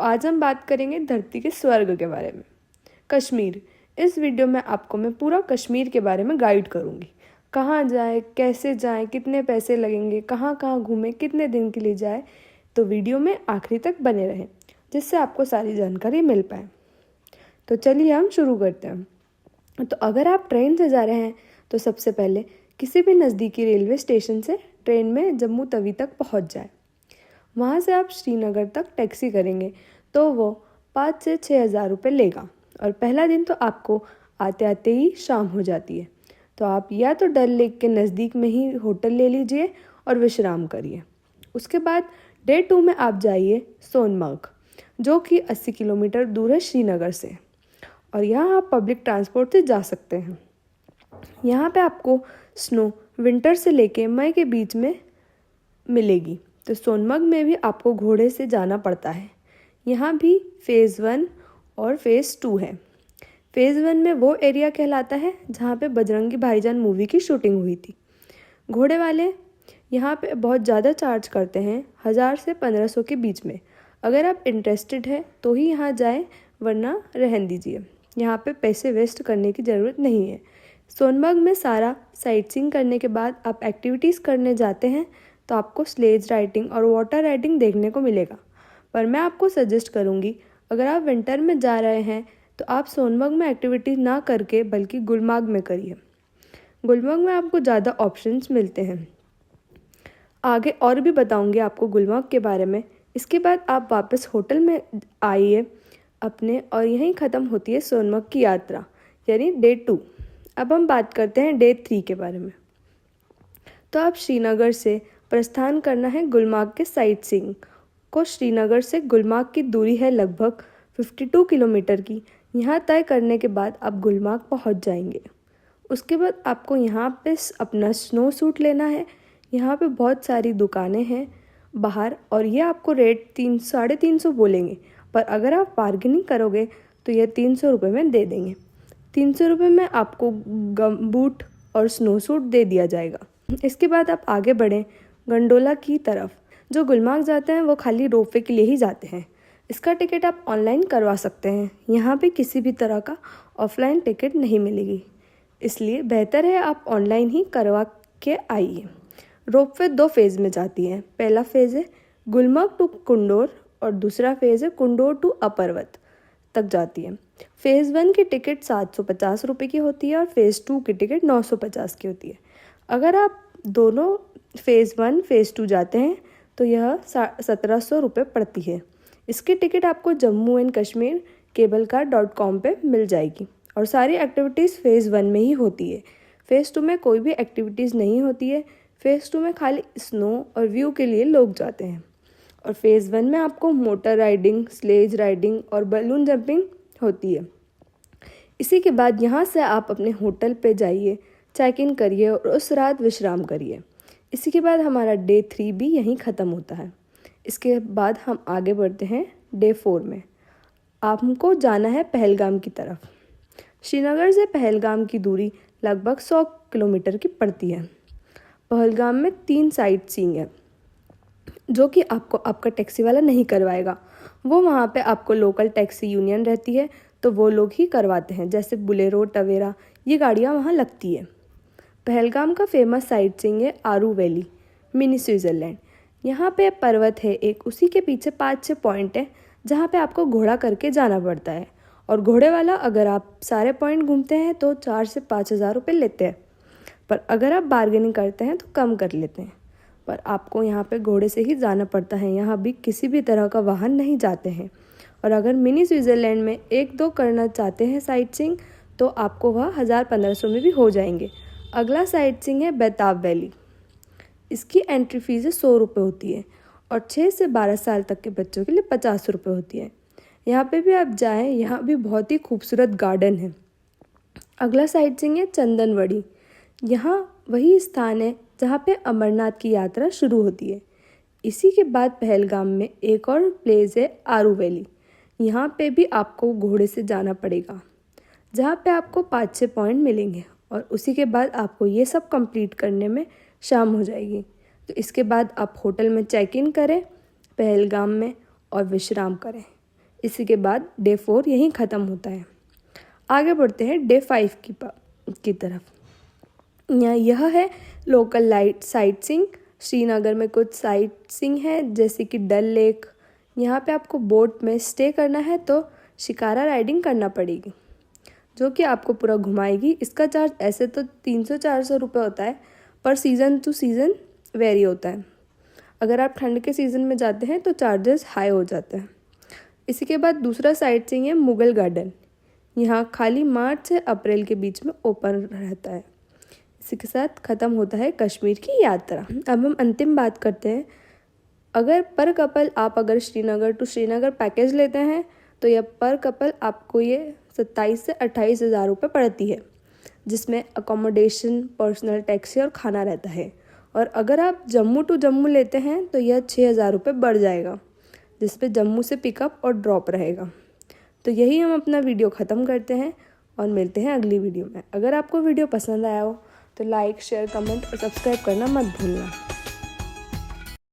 आज हम बात करेंगे धरती के स्वर्ग के बारे में, कश्मीर। इस वीडियो में आपको मैं पूरा कश्मीर के बारे में गाइड करूँगी। कहाँ जाए, कैसे जाए, कितने पैसे लगेंगे, कहाँ कहाँ घूमें, कितने दिन के लिए जाए। तो वीडियो में आखिरी तक बने रहें जिससे आपको सारी जानकारी मिल पाए। तो चलिए हम शुरू करते हैं। तो अगर आप ट्रेन से जा रहे हैं तो सबसे पहले किसी भी नज़दीकी रेलवे स्टेशन से ट्रेन में जम्मू तवी तक पहुंच जाए। वहां से आप श्रीनगर तक टैक्सी करेंगे तो वो 5 से 6 हज़ार रुपये लेगा। और पहला दिन तो आपको आते आते ही शाम हो जाती है। तो आप या तो डल लेक के नज़दीक में ही होटल ले लीजिए और विश्राम करिए। उसके बाद डे 2 में आप जाइए सोनमर्ग, जो कि 80 किलोमीटर दूर है श्रीनगर से। और यहाँ आप पब्लिक ट्रांसपोर्ट से जा सकते हैं। यहाँ पे आपको स्नो विंटर से लेके मई के बीच में मिलेगी। तो सोनमर्ग में भी आपको घोड़े से जाना पड़ता है। यहाँ भी फ़ेज़ 1 और फ़ेज़ 2 है। फ़ेज़ 1 में वो एरिया कहलाता है जहाँ पे बजरंगी भाईजान मूवी की शूटिंग हुई थी। घोड़े वाले यहाँ पे बहुत ज़्यादा चार्ज करते हैं, 1000 से 1500 के बीच में। अगर आप इंटरेस्टेड है तो ही यहाँ जाएं, वरना रहन दीजिए। यहाँ पे पैसे वेस्ट करने की ज़रूरत नहीं है। सोनमर्ग में सारा साइट सीइंग करने के बाद आप एक्टिविटीज़ करने जाते हैं तो आपको स्लेज राइडिंग और वाटर राइडिंग देखने को मिलेगा। पर मैं आपको सजेस्ट करूँगी, अगर आप विंटर में जा रहे हैं तो आप सोनमर्ग में एक्टिविटीज़ ना करके बल्कि गुलमर्ग में करिए। गुलमर्ग में आपको ज़्यादा ऑप्शंस मिलते हैं। आगे और भी बताऊँगी आपको गुलमर्ग के बारे में। इसके बाद आप वापस होटल में आइए अपने, और यहीं ख़त्म होती है सोनमर्ग की यात्रा, यानी डे 2। अब हम बात करते हैं डे 3 के बारे में। तो आप श्रीनगर से प्रस्थान करना है गुलमर्ग के साइट सीइंग को। श्रीनगर से गुलमर्ग की दूरी है लगभग 52 किलोमीटर की। यहाँ तय करने के बाद आप गुलमर्ग पहुँच जाएंगे। उसके बाद आपको यहाँ पे अपना स्नो सूट लेना है। यहाँ पे बहुत सारी दुकानें हैं बाहर, और ये आपको रेट 350 बोलेंगे, पर अगर आप बार्गेनिंग करोगे तो ये 300 रुपये में दे देंगे। 300 रुपये में आपको गम बूट और स्नो सूट दे दिया जाएगा। इसके बाद आप आगे बढ़ें गंडोला की तरफ। जो गुलमर्ग जाते हैं वो खाली रोपवे के लिए ही जाते हैं। इसका टिकट आप ऑनलाइन करवा सकते हैं। यहाँ पे किसी भी तरह का ऑफलाइन टिकट नहीं मिलेगी, इसलिए बेहतर है आप ऑनलाइन ही करवा के आइए। रोपवे 2 फेज़ में जाती है। पहला फेज़ है गुलमर्ग टू कुंडोर और दूसरा फेज़ है कुंडोर टू अपर्वत तक जाती है। फ़ेज़ 1 की टिकट 750 रुपये की होती है और फ़ेज़ 2 की टिकट 950 की होती है। अगर आप दोनों फ़ेज़ 1 फ़ेज़ 2 जाते हैं तो यह 1700 रुपये पड़ती है। इसकी टिकट आपको जम्मू एंड कश्मीर cablecar.com पे मिल जाएगी। और सारी एक्टिविटीज़ फ़ेज़ 1 में ही होती है। फ़ेज़ 2 में कोई भी एक्टिविटीज़ नहीं होती है। फ़ेज़ 2 में खाली स्नो और व्यू के लिए लोग जाते हैं। और फ़ेज़ 1 में आपको मोटर राइडिंग, स्लेज राइडिंग और बलून जंपिंग होती है। इसी के बाद यहाँ से आप अपने होटल पे जाइए, चेक इन करिए और उस रात विश्राम करिए। इसी के बाद हमारा डे 3 भी यहीं ख़त्म होता है। इसके बाद हम आगे बढ़ते हैं डे 4 में। आपको जाना है पहलगाम की तरफ। श्रीनगर से पहलगाम की दूरी लगभग 100 किलोमीटर की पड़ती है। पहलगाम में 3 साइट सीइंग है जो कि आपको आपका टैक्सी वाला नहीं करवाएगा। वो वहाँ पे आपको लोकल टैक्सी यूनियन रहती है तो वो लोग ही करवाते हैं, जैसे बुलेरो, टवेरा, ये गाड़ियाँ वहाँ लगती है। पहलगाम का फेमस साइट सीइंग है आरू वैली, मिनी स्विट्ज़रलैंड। यहाँ पे पर्वत है एक, उसी के पीछे 5-6 पॉइंट है जहाँ पे आपको घोड़ा करके जाना पड़ता है। और घोड़े वाला अगर आप सारे पॉइंट घूमते हैं तो 4 से 5 हज़ार रुपये लेते हैं, पर अगर आप बार्गेनिंग करते हैं तो कम कर लेते हैं। पर आपको यहाँ पे घोड़े से ही जाना पड़ता है। यहाँ भी किसी भी तरह का वाहन नहीं जाते हैं। और अगर मिनी स्विट्ज़रलैंड में 1-2 करना चाहते हैं साइट सीइंग तो आपको वह 1000-1500 में भी हो जाएंगे। अगला साइट सीइंग है बेताब वैली। इसकी एंट्री फीस 100 रुपये होती है और 6 से 12 साल तक के बच्चों के लिए 50 रुपये होती है। यहाँ पे भी आप जाएँ, यहाँ भी बहुत ही खूबसूरत गार्डन है। अगला साइट सीइंग है चंदनवड़ी। यहाँ वही स्थान है जहाँ पे अमरनाथ की यात्रा शुरू होती है। इसी के बाद पहलगाम में एक और प्लेस है आरू वैली। यहाँ पे भी आपको घोड़े से जाना पड़ेगा, जहाँ पे आपको 5-6 पॉइंट मिलेंगे। और उसी के बाद आपको ये सब कंप्लीट करने में शाम हो जाएगी। तो इसके बाद आप होटल में चेक इन करें पहलगाम में और विश्राम करें। इसी के बाद डे 4 यहीं ख़त्म होता है। आगे बढ़ते हैं डे 5 की तरफ। यह है local light sight seeing. Srinagar में कुछ साइट सीइंग है जैसे कि डल लेक। यहाँ पे आपको बोट में स्टे करना है तो शिकारा राइडिंग करना पड़ेगी जो कि आपको पूरा घुमाएगी। इसका चार्ज ऐसे तो 300-400 रुपये होता है, पर सीज़न टू सीज़न वेरी होता है। अगर आप ठंड के सीज़न में जाते हैं तो चार्जेस हाई हो जाते हैं। इसी के बाद दूसरा साइट सीइंग है मुगल गार्डन। यहाँ खाली मार्च से अप्रैल के बीच में ओपन रहता है। इसी के साथ ख़त्म होता है कश्मीर की यात्रा। अब हम अंतिम बात करते हैं। अगर पर कपल आप अगर श्रीनगर टू श्रीनगर पैकेज लेते हैं तो यह पर कपल आपको ये 27 से 28 हज़ार रुपये पड़ती है, जिसमें अकोमोडेशन, पर्सनल टैक्सी और खाना रहता है। और अगर आप जम्मू टू जम्मू लेते हैं तो यह 6,000 रुपये बढ़ जाएगा, जिसपे जम्मू से पिकअप और ड्रॉप रहेगा। तो यही हम अपना वीडियो ख़त्म करते हैं और मिलते हैं अगली वीडियो में। अगर आपको वीडियो पसंद आया हो तो लाइक, शेयर, कमेंट और सब्सक्राइब करना मत भूलना।